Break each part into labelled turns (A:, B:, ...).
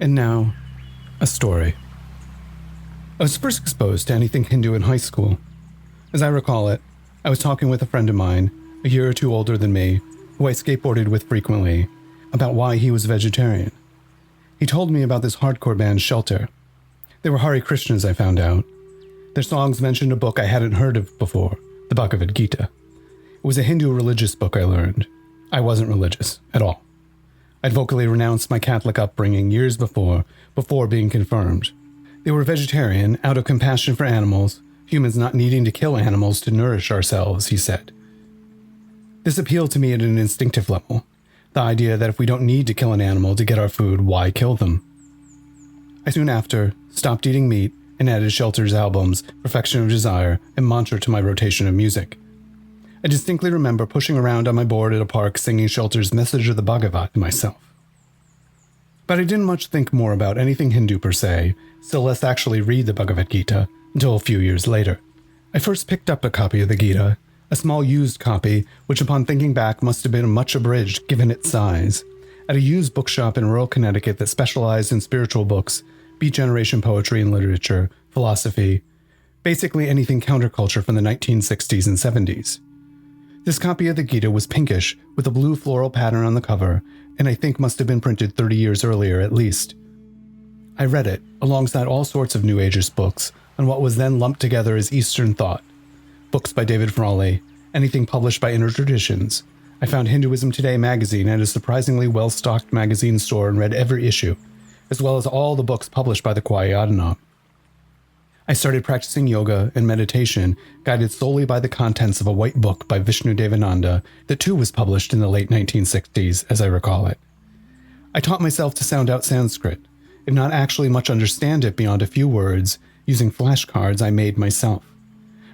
A: And now, a story. I was first exposed to anything Hindu in high school. As I recall it, I was talking with a friend of mine, a year or two older than me, who I skateboarded with frequently, about why he was vegetarian. He told me about this hardcore band Shelter. They were Hare Krishnas, I found out. Their songs mentioned a book I hadn't heard of before, the Bhagavad Gita. It was a Hindu religious book, I learned. I wasn't religious at all. I'd vocally renounced my Catholic upbringing years before being confirmed. They were vegetarian out of compassion for animals, humans not needing to kill animals to nourish ourselves, he said. This appealed to me at an instinctive level, the idea that if we don't need to kill an animal to get our food, why kill them? I soon after stopped eating meat and added Shelter's albums, Perfection of Desire, and Mantra to my rotation of music. I distinctly remember pushing around on my board at a park singing Shelter's Message of the Bhagavad to myself. But I didn't much think more about anything Hindu per se, still less actually read the Bhagavad Gita, until a few years later. I first picked up a copy of the Gita, a small used copy, which upon thinking back must have been much abridged given its size, at a used bookshop in rural Connecticut that specialized in spiritual books, Beat Generation poetry and literature, philosophy, basically anything counterculture from the 1960s and 70s. This copy of the Gita was pinkish, with a blue floral pattern on the cover, and I think must have been printed 30 years earlier at least. I read it, alongside all sorts of New Ageist books, on what was then lumped together as Eastern thought. Books by David Frawley, anything published by Inner Traditions. I found Hinduism Today magazine at a surprisingly well-stocked magazine store and read every issue, as well as all the books published by the Kwayadana. I started practicing yoga and meditation, guided solely by the contents of a white book by Vishnu Devananda that too was published in the late 1960s, as I recall it. I taught myself to sound out Sanskrit, if not actually much understand it beyond a few words, using flashcards I made myself.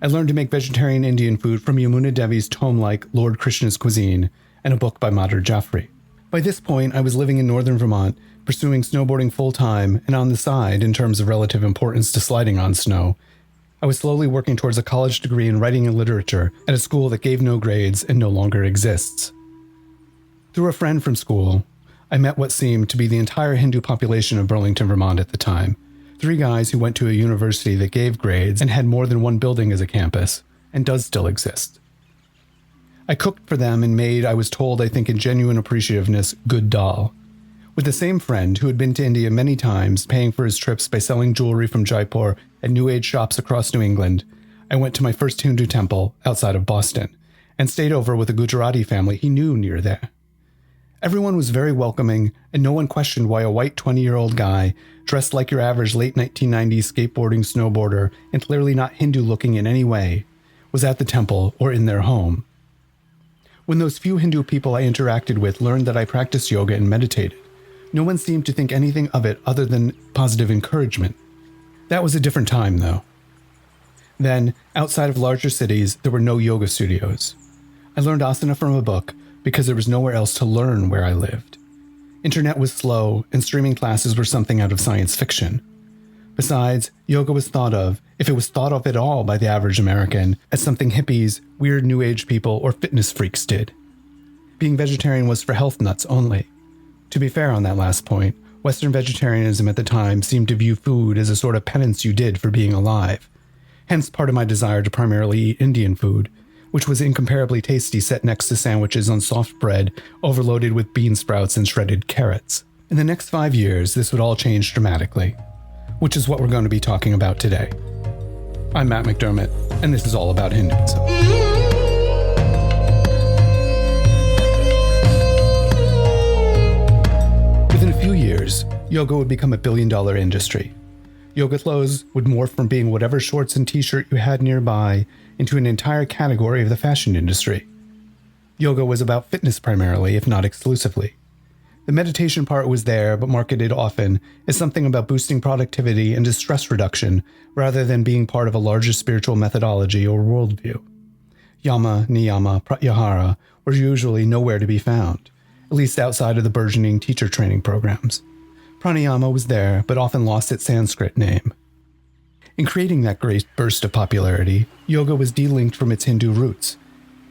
A: I learned to make vegetarian Indian food from Yamuna Devi's tome-like Lord Krishna's Cuisine and a book by Madhur Jaffrey. By this point, I was living in northern Vermont, pursuing snowboarding full-time, and on the side, in terms of relative importance to sliding on snow, I was slowly working towards a college degree in writing and literature at a school that gave no grades and no longer exists. Through a friend from school, I met what seemed to be the entire Hindu population of Burlington, Vermont at the time, 3 guys who went to a university that gave grades and had more than one building as a campus, and does still exist. I cooked for them and made, I was told, I think in genuine appreciativeness, good dal. With the same friend who had been to India many times, paying for his trips by selling jewelry from Jaipur at New Age shops across New England, I went to my first Hindu temple outside of Boston, and stayed over with a Gujarati family he knew near there. Everyone was very welcoming, and no one questioned why a white 20-year-old guy, dressed like your average late 1990s skateboarding snowboarder and clearly not Hindu-looking in any way, was at the temple or in their home. When those few Hindu people I interacted with learned that I practiced yoga and meditated, no one seemed to think anything of it other than positive encouragement. That was a different time, though. Then, outside of larger cities, there were no yoga studios. I learned asana from a book because there was nowhere else to learn where I lived. Internet was slow, and streaming classes were something out of science fiction. Besides, yoga was thought of, if it was thought of at all by the average American, as something hippies, weird New Age people, or fitness freaks did. Being vegetarian was for health nuts only. To be fair on that last point, Western vegetarianism at the time seemed to view food as a sort of penance you did for being alive. Hence part of my desire to primarily eat Indian food, which was incomparably tasty set next to sandwiches on soft bread overloaded with bean sprouts and shredded carrots. In the next 5 years, this would all change dramatically, which is what we're going to be talking about today. I'm Matt McDermott, and this is All About Hinduism. Within a few years, yoga would become a billion-dollar industry. Yoga clothes would morph from being whatever shorts and t-shirt you had nearby into an entire category of the fashion industry. Yoga was about fitness primarily, if not exclusively. The meditation part was there, but marketed often as something about boosting productivity and stress reduction rather than being part of a larger spiritual methodology or worldview. Yama, niyama, pratyahara were usually nowhere to be found, at least outside of the burgeoning teacher training programs. Pranayama was there, but often lost its Sanskrit name. In creating that great burst of popularity, yoga was de-linked from its Hindu roots,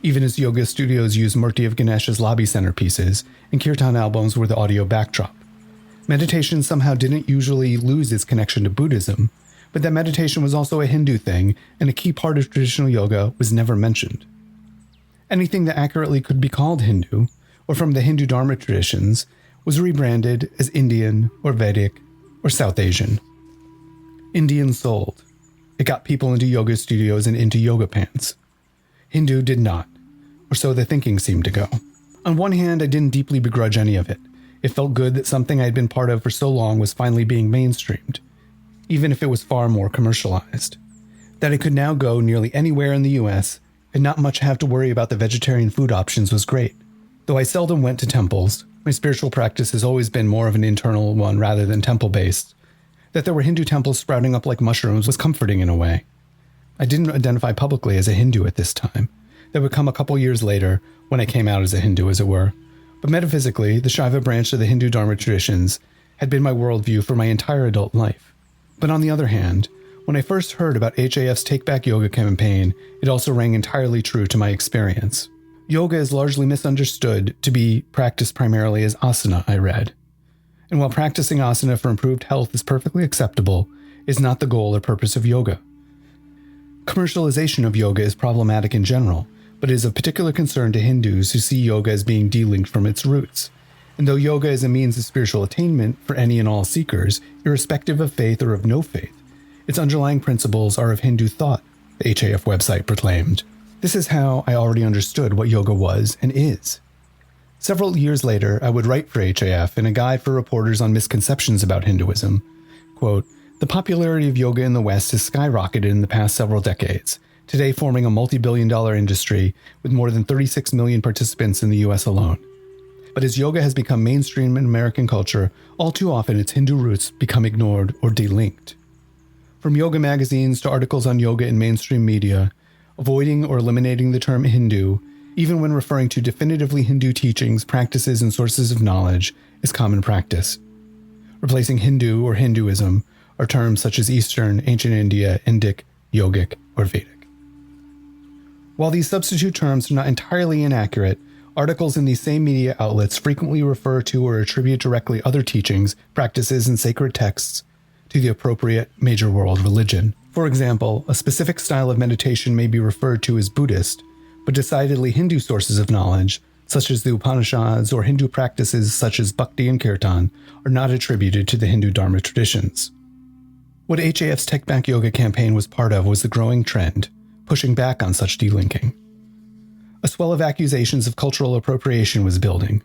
A: even as yoga studios used Murti of Ganesha's lobby centerpieces and kirtan albums were the audio backdrop. Meditation somehow didn't usually lose its connection to Buddhism, but that meditation was also a Hindu thing, and a key part of traditional yoga was never mentioned. Anything that accurately could be called Hindu, or from the Hindu Dharma Traditions, was rebranded as Indian, or Vedic, or South Asian. Indian sold. It got people into yoga studios and into yoga pants. Hindu did not, or so the thinking seemed to go. On one hand, I didn't deeply begrudge any of it. It felt good that something I had been part of for so long was finally being mainstreamed, even if it was far more commercialized. That it could now go nearly anywhere in the US and not much have to worry about the vegetarian food options was great. Though I seldom went to temples, my spiritual practice has always been more of an internal one rather than temple-based. That there were Hindu temples sprouting up like mushrooms was comforting in a way. I didn't identify publicly as a Hindu at this time. That would come a couple years later, when I came out as a Hindu, as it were. But metaphysically, the Shaiva branch of the Hindu Dharma Traditions had been my worldview for my entire adult life. But on the other hand, when I first heard about HAF's Take Back Yoga campaign, it also rang entirely true to my experience. Yoga is largely misunderstood to be practiced primarily as asana, I read. And while practicing asana for improved health is perfectly acceptable, is not the goal or purpose of yoga. Commercialization of yoga is problematic in general, but is of particular concern to Hindus who see yoga as being delinked from its roots. And though yoga is a means of spiritual attainment for any and all seekers, irrespective of faith or of no faith, its underlying principles are of Hindu thought, the HAF website proclaimed. This is how I already understood what yoga was and is. Several years later, I would write for HAF in a guide for reporters on misconceptions about Hinduism. Quote, "The popularity of yoga in the West has skyrocketed in the past several decades, today forming a multi-billion-dollar industry with more than 36 million participants in the US alone. But as yoga has become mainstream in American culture, all too often its Hindu roots become ignored or delinked. From yoga magazines to articles on yoga in mainstream media, avoiding or eliminating the term Hindu, even when referring to definitively Hindu teachings, practices, and sources of knowledge, is common practice. Replacing Hindu or Hinduism are terms such as Eastern, Ancient India, Indic, Yogic, or Vedic. While these substitute terms are not entirely inaccurate, articles in these same media outlets frequently refer to or attribute directly other teachings, practices, and sacred texts to the appropriate major world religion. For example, a specific style of meditation may be referred to as Buddhist, but decidedly Hindu sources of knowledge, such as the Upanishads or Hindu practices such as Bhakti and Kirtan, are not attributed to the Hindu Dharma traditions. What HAF's Take Back Yoga campaign was part of was the growing trend, pushing back on such delinking. A swell of accusations of cultural appropriation was building.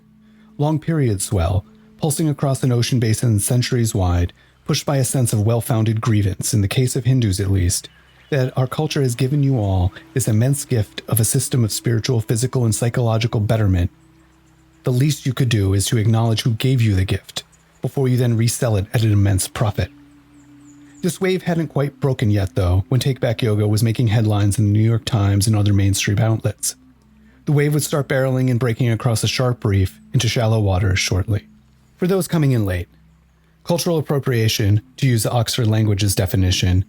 A: Long-period swell, pulsing across an ocean basin centuries wide, pushed by a sense of well-founded grievance, in the case of Hindus at least, that our culture has given you all this immense gift of a system of spiritual, physical, and psychological betterment. The least you could do is to acknowledge who gave you the gift, before you then resell it at an immense profit. This wave hadn't quite broken yet, though, when Take Back Yoga was making headlines in the New York Times and other mainstream outlets. The wave would start barreling and breaking across a sharp reef into shallow waters shortly. For those coming in late, cultural appropriation, to use the Oxford Languages definition,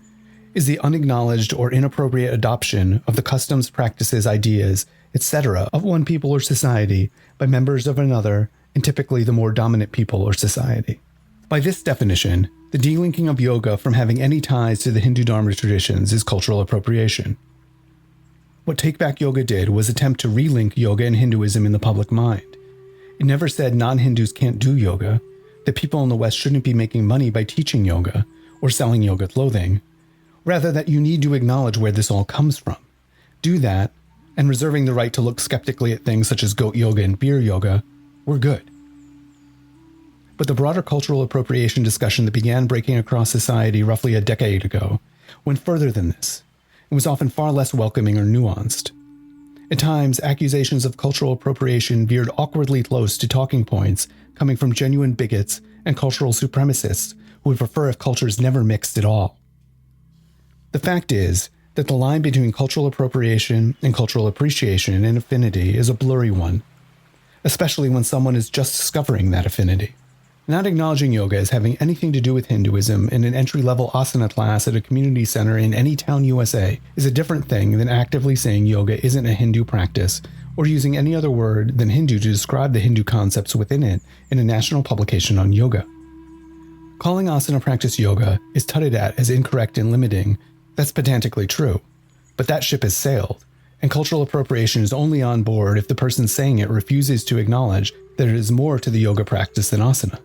A: is the unacknowledged or inappropriate adoption of the customs, practices, ideas, etc. of one people or society by members of another, and typically the more dominant people or society. By this definition, the delinking of yoga from having any ties to the Hindu Dharma traditions is cultural appropriation. What Take Back Yoga did was attempt to relink yoga and Hinduism in the public mind. It never said non-Hindus can't do yoga, that people in the West shouldn't be making money by teaching yoga or selling yoga clothing. Rather, that you need to acknowledge where this all comes from. Do that, and reserving the right to look skeptically at things such as goat yoga and beer yoga, we're good. But the broader cultural appropriation discussion that began breaking across society roughly a decade ago went further than this, and was often far less welcoming or nuanced. At times, accusations of cultural appropriation veered awkwardly close to talking points coming from genuine bigots and cultural supremacists who would prefer if cultures never mixed at all. The fact is that the line between cultural appropriation and cultural appreciation and affinity is a blurry one, especially when someone is just discovering that affinity. Not acknowledging yoga as having anything to do with Hinduism in an entry-level asana class at a community center in any town USA is a different thing than actively saying yoga isn't a Hindu practice or using any other word than Hindu to describe the Hindu concepts within it in a national publication on yoga. Calling asana practice yoga is tutted at as incorrect and limiting. That's pedantically true, but that ship has sailed, and cultural appropriation is only on board if the person saying it refuses to acknowledge that it is more to the yoga practice than asana.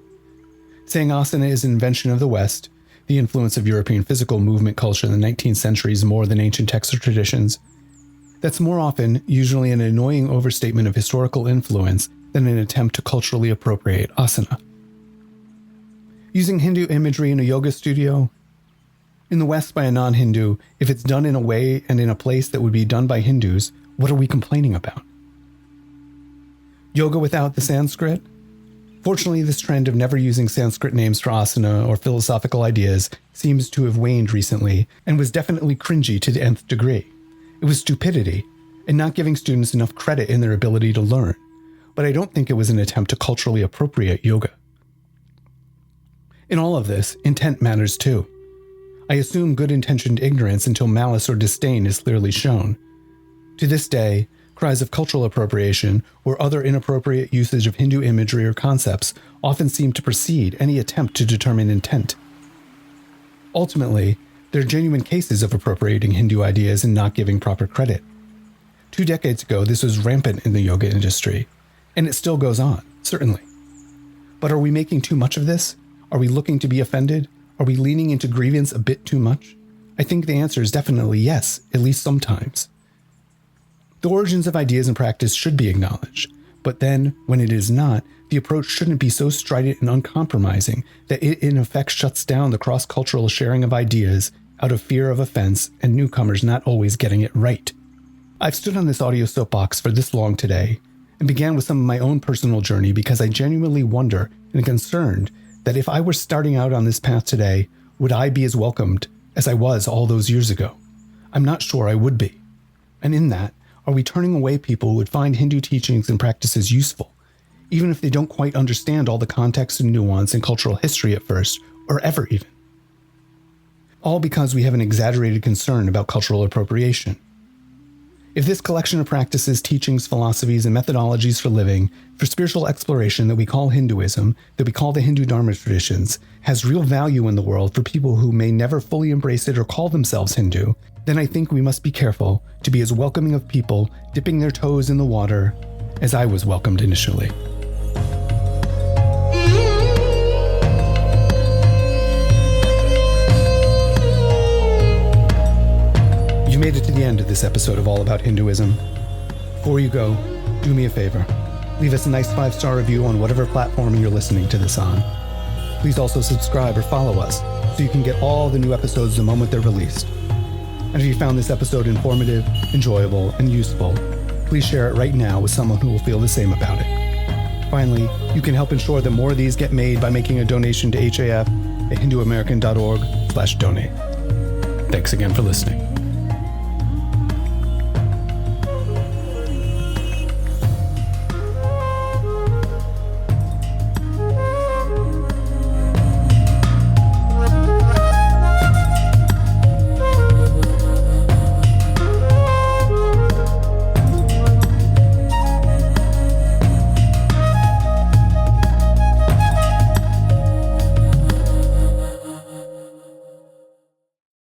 A: Saying asana is an invention of the West, the influence of European physical movement culture in the 19th century is more than ancient texts or traditions. That's more often usually an annoying overstatement of historical influence than an attempt to culturally appropriate asana. Using Hindu imagery in a yoga studio? In the West by a non-Hindu, if it's done in a way and in a place that would be done by Hindus, what are we complaining about? Yoga without the Sanskrit? Fortunately, this trend of never using Sanskrit names for asana or philosophical ideas seems to have waned recently and was definitely cringy to the nth degree. It was stupidity and not giving students enough credit in their ability to learn, but I don't think it was an attempt to culturally appropriate yoga. In all of this, intent matters too. I assume good-intentioned ignorance until malice or disdain is clearly shown. To this day, cries of cultural appropriation or other inappropriate usage of Hindu imagery or concepts often seem to precede any attempt to determine intent. Ultimately, there are genuine cases of appropriating Hindu ideas and not giving proper credit. 2 decades ago, this was rampant in the yoga industry, and it still goes on, certainly. But are we making too much of this? Are we looking to be offended? Are we leaning into grievance a bit too much? I think the answer is definitely yes, at least sometimes. The origins of ideas and practice should be acknowledged, but then, when it is not, the approach shouldn't be so strident and uncompromising that it in effect shuts down the cross-cultural sharing of ideas out of fear of offense and newcomers not always getting it right. I've stood on this audio soapbox for this long today, and began with some of my own personal journey because I genuinely wonder and am concerned that if I were starting out on this path today, would I be as welcomed as I was all those years ago? I'm not sure I would be. And in that, are we turning away people who would find Hindu teachings and practices useful, even if they don't quite understand all the context and nuance and cultural history at first, or ever even? All because we have an exaggerated concern about cultural appropriation. If this collection of practices, teachings, philosophies, and methodologies for living, for spiritual exploration that we call Hinduism, that we call the Hindu Dharma Traditions, has real value in the world for people who may never fully embrace it or call themselves Hindu, then I think we must be careful to be as welcoming of people dipping their toes in the water as I was welcomed initially. You made it to the end of this episode of All About Hinduism. Before you go, do me a favor. Leave us a nice 5-star review on whatever platform you're listening to this on. Please also subscribe or follow us so you can get all the new episodes the moment they're released. And if you found this episode informative, enjoyable, and useful, please share it right now with someone who will feel the same about it. Finally, you can help ensure that more of these get made by making a donation to HAF at hinduamerican.org/donate. Thanks again for listening.